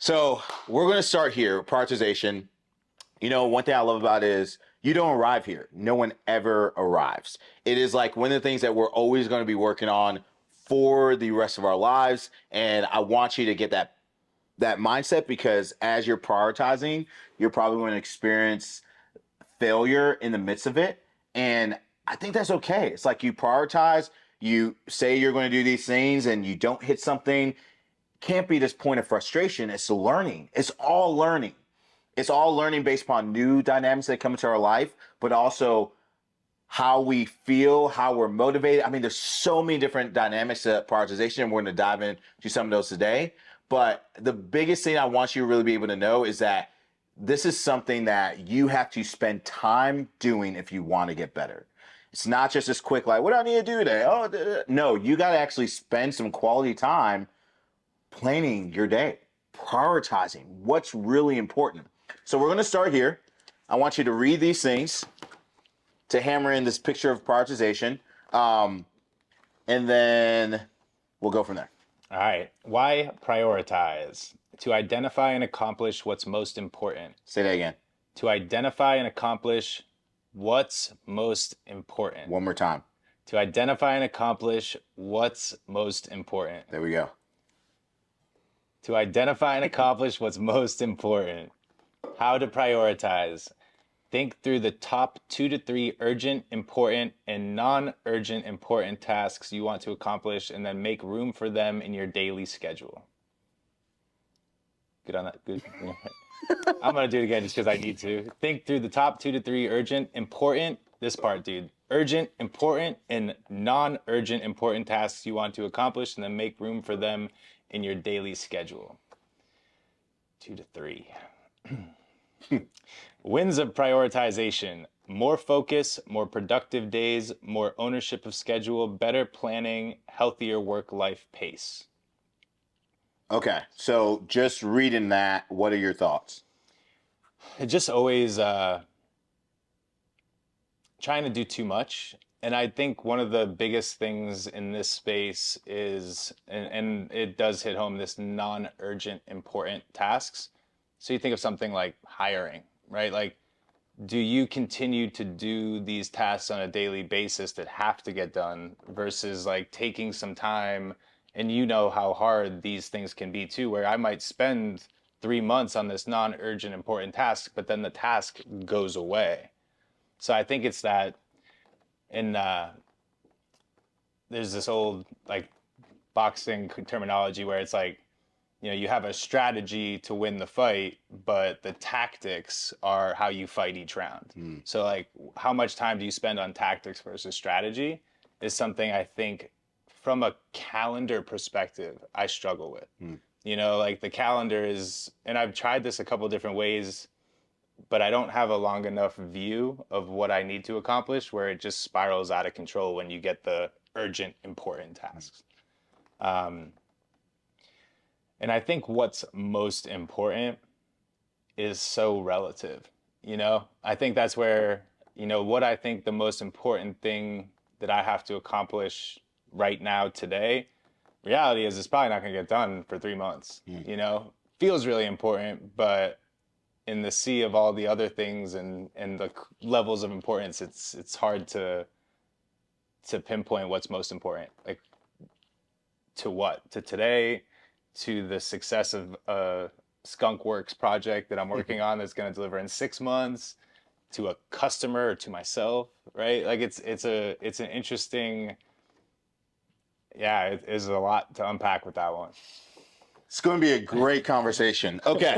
So we're going to start here, prioritization. One thing I love about it is you don't arrive here. No one ever arrives. It is like one of the things that we're always going to be working on for the rest of our lives. And I want you to get that mindset, because as you're prioritizing, you're probably going to experience failure in the midst of it. And I think that's okay. It's like you prioritize, you say you're going to do these things and you don't hit something. Can't be this point of frustration. It's learning. It's all learning. It's all learning based upon new dynamics that come into our life, but also how we feel, how we're motivated. I mean, there's so many different dynamics to prioritization, and we're going to dive into some of those today. But the biggest thing I want you to really be able to know is that this is something that you have to spend time doing if you want to get better. It's not just this quick, like, what do I need to do today? No, you got to actually spend some quality time planning your day, prioritizing what's really important. So we're going to start here. I want you to read these things to hammer in this picture of prioritization, and then we'll go from there. All right. Why prioritize? To identify and accomplish what's most important. Say that again. To identify and accomplish what's most important. One more time. To identify and accomplish what's most important. There we go. To identify and accomplish what's most important. How to prioritize. Think through the top 2 to 3 urgent, important, and non-urgent important tasks you want to accomplish, and then make room for them in your daily schedule. Good on that. Good. I'm going to do it again just because I need to. Think through the top 2 to 3 urgent, important, this part, dude. Urgent, important, and non-urgent important tasks you want to accomplish, and then make room for them in your daily schedule. 2 to 3. Wins of prioritization: more focus, more productive days, more ownership of schedule, better planning, healthier work-life pace. Okay, so just reading that, what are your thoughts? It just always trying to do too much. And I think one of the biggest things in this space is, and it does hit home, this non-urgent important tasks. So you think of something like hiring, right? Like, do you continue to do these tasks on a daily basis that have to get done versus like taking some time? And you know how hard these things can be too, where I might spend 3 months on this non-urgent important task, but then the task goes away. So I think it's that, and there's this old like boxing terminology where it's like, you have a strategy to win the fight, but the tactics are how you fight each round. So like, how much time do you spend on tactics versus strategy is something I think from a calendar perspective, I struggle with. Like the calendar is, and I've tried this a couple different ways, but I don't have a long enough view of what I need to accomplish where it just spirals out of control when you get the urgent, important tasks. And I think what's most important is so relative. I think that's where, what I think the most important thing that I have to accomplish right now today, reality is it's probably not going to get done for 3 months. Feels really important, but in the sea of all the other things and the levels of importance, it's hard to pinpoint what's most important. Like, to what? To today, to the success of a Skunk Works project that I'm working on that's going to deliver in 6 months, to a customer, or to myself, right? Like it's an interesting, it is a lot to unpack with that one. It's going to be a great conversation. Okay.